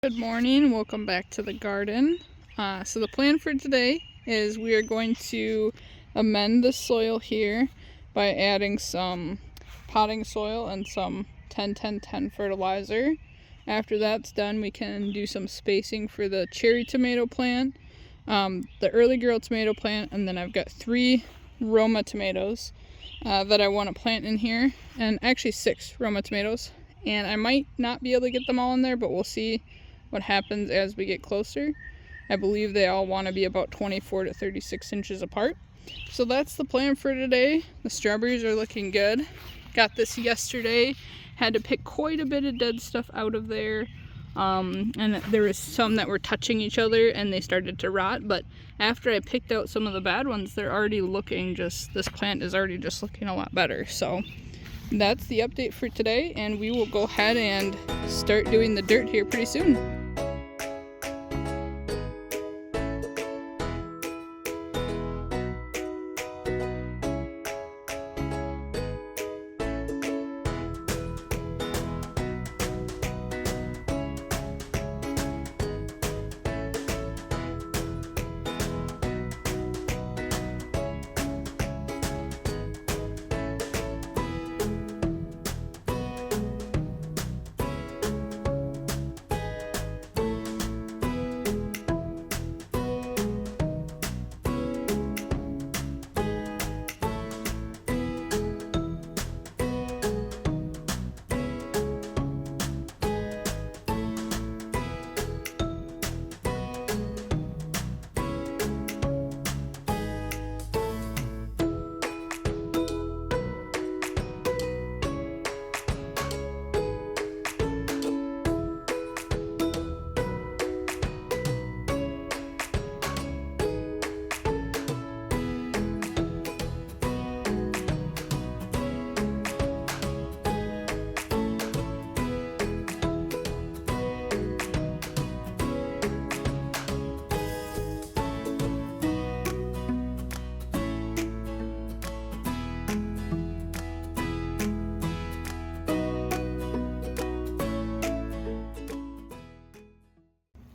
Good morning, welcome back to the garden. So the plan for today is we are going to amend the soil here by adding some potting soil and some 10-10-10 fertilizer. After that's done, we can do some spacing for the cherry tomato plant, the early girl tomato plant, and then I've got 3 Roma tomatoes that I want to plant in here, and actually 6 Roma tomatoes. And I might not be able to get them all in there, but we'll see what happens as we get closer. I believe they all want to be about 24 to 36 inches apart. So that's the plan for today. The strawberries are looking good. Got this yesterday. Had to pick quite a bit of dead stuff out of there. And there was some that were touching each other and they started to rot. But after I picked out some of the bad ones, they're already looking this plant is already just looking a lot better. So that's the update for today, and we will go ahead and start doing the dirt here pretty soon.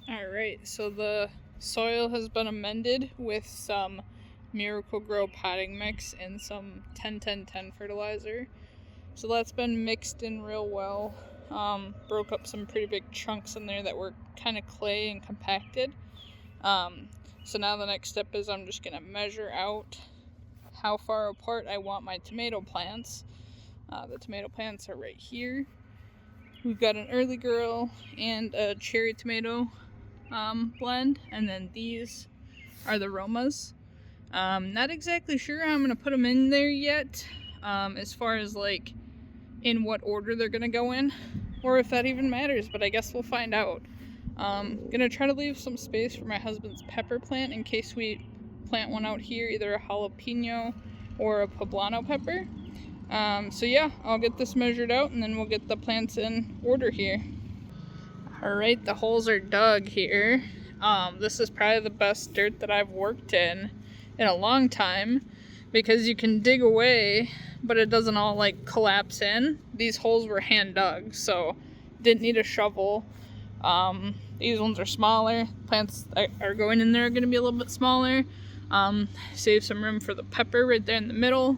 Alright, so the soil has been amended with some Miracle-Gro potting mix and some 10-10-10 fertilizer. So that's been mixed in real well. Broke up some pretty big chunks in there that were kind of clay and compacted. So now the next step is I'm just going to measure out how far apart I want my tomato plants. The tomato plants are right here. We've got an early girl and a cherry tomato blend, and then these are the Romas. Not exactly sure how I'm going to put them in there yet, as far as like in what order they're going to go in, or if that even matters, but I guess we'll find out. Gonna try to leave some space for my husband's pepper plant in case we plant one out here, either a jalapeno or a poblano pepper. So yeah, I'll get this measured out and then we'll get the plants in order here. Alright, the holes are dug here. This is probably the best dirt that I've worked in a long time, because you can dig away but it doesn't all like collapse in. These holes were hand dug, so didn't need a shovel. These ones are smaller. Plants that are going in there are going to be a little bit smaller. Save some room for the pepper right there in the middle.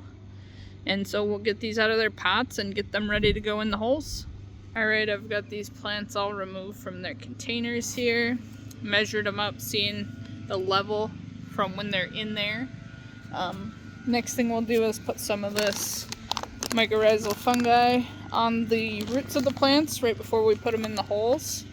And so we'll get these out of their pots and get them ready to go in the holes. Alright, I've got these plants all removed from their containers here. Measured them up, seeing the level from when they're in there. Next thing we'll do is put some of this mycorrhizal fungi on the roots of the plants right before we put them in the holes.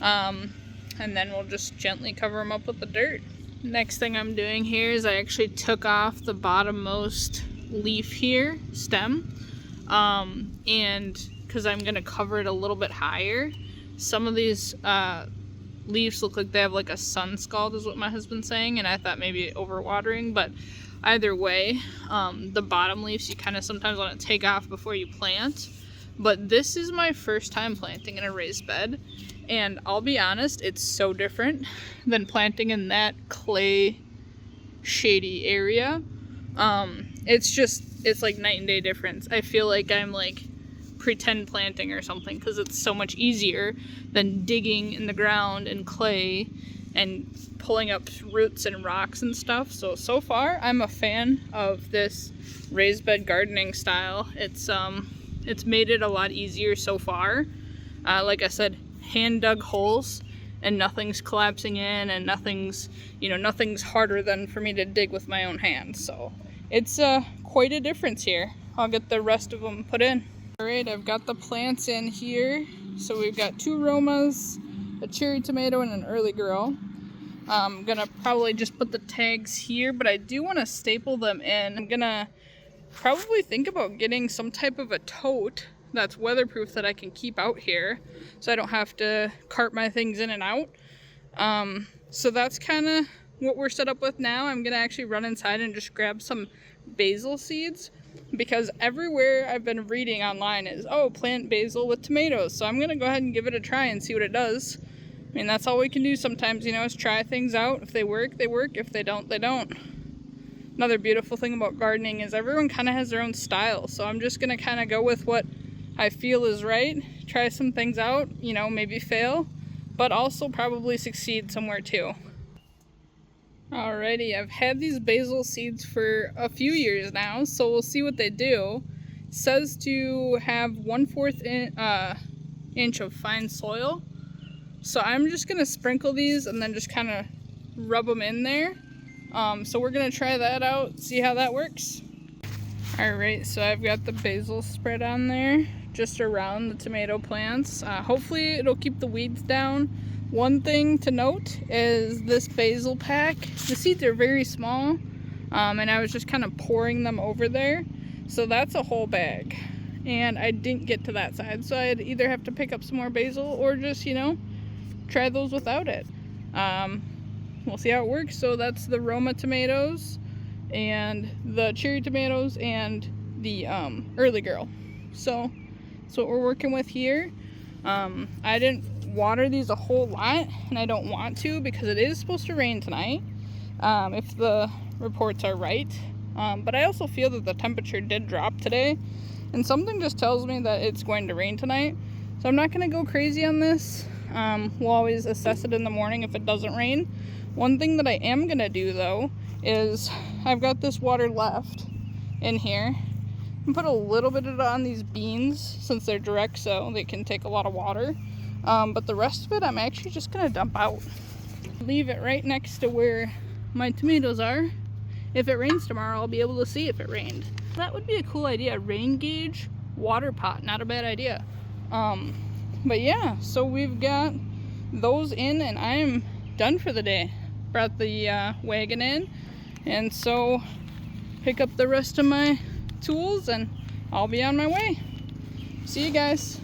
And then we'll just gently cover them up with the dirt. Next thing I'm doing here is I actually took off the bottommost leaf here, stem, and because I'm going to cover it a little bit higher. Some of these leaves look like they have like a sun scald, is what my husband's saying, and I thought maybe overwatering, but either way, the bottom leaves you kind of sometimes want to take off before you plant. But this is my first time planting in a raised bed, and I'll be honest, it's so different than planting in that clay shady area. It's like night and day difference. I feel like I'm like pretend planting or something, because it's so much easier than digging in the ground and clay and pulling up roots and rocks and stuff. So far I'm a fan of this raised bed gardening style. It's made it a lot easier so far. Like I said, hand dug holes, and nothing's collapsing in, and nothing's harder than for me to dig with my own hands. So it's quite a difference here. I'll get the rest of them put in. Alright, I've got the plants in here. So we've got 2 romas, a cherry tomato, and an early girl. I'm gonna probably just put the tags here, but I do want to staple them in. I'm gonna probably think about getting some type of a tote that's weatherproof that I can keep out here, so I don't have to cart my things in and out. So that's kind of what we're set up with now. I'm gonna actually run inside and just grab some basil seeds, because everywhere I've been reading online is, oh, plant basil with tomatoes. So I'm gonna go ahead and give it a try and see what it does. I mean, that's all we can do sometimes, is try things out. If they work, they work. If they don't, they don't. Another beautiful thing about gardening is everyone kind of has their own style. So I'm just going to kind of go with what I feel is right. Try some things out, maybe fail, but also probably succeed somewhere too. Alrighty, I've had these basil seeds for a few years now, so we'll see what they do. It says to have 1/4 inch of fine soil. So I'm just going to sprinkle these and then just kind of rub them in there. So we're going to try that out, see how that works. Alright, so I've got the basil spread on there, just around the tomato plants. Hopefully it'll keep the weeds down. One thing to note is this basil pack, the seeds are very small, and I was just kind of pouring them over there. So that's a whole bag. And I didn't get to that side, so I'd either have to pick up some more basil or just, try those without it. We'll see how it works. So that's the Roma tomatoes and the cherry tomatoes and the early girl. So that's what we're working with here. I didn't water these a whole lot, and I don't want to because it is supposed to rain tonight, if the reports are right. But I also feel that the temperature did drop today, and something just tells me that it's going to rain tonight. So I'm not going to go crazy on this. We'll always assess it in the morning if it doesn't rain. One thing that I am going to do though is I've got this water left in here, and put a little bit of it on these beans since they're direct, so they can take a lot of water. But the rest of it I'm actually just going to dump out. Leave it right next to where my tomatoes are. If it rains tomorrow, I'll be able to see if it rained. That would be a cool idea. Rain gauge water pot, not a bad idea. But yeah, so we've got those in, and I'm done for the day. Brought the wagon in, and so pick up the rest of my tools and I'll be on my way. See you guys.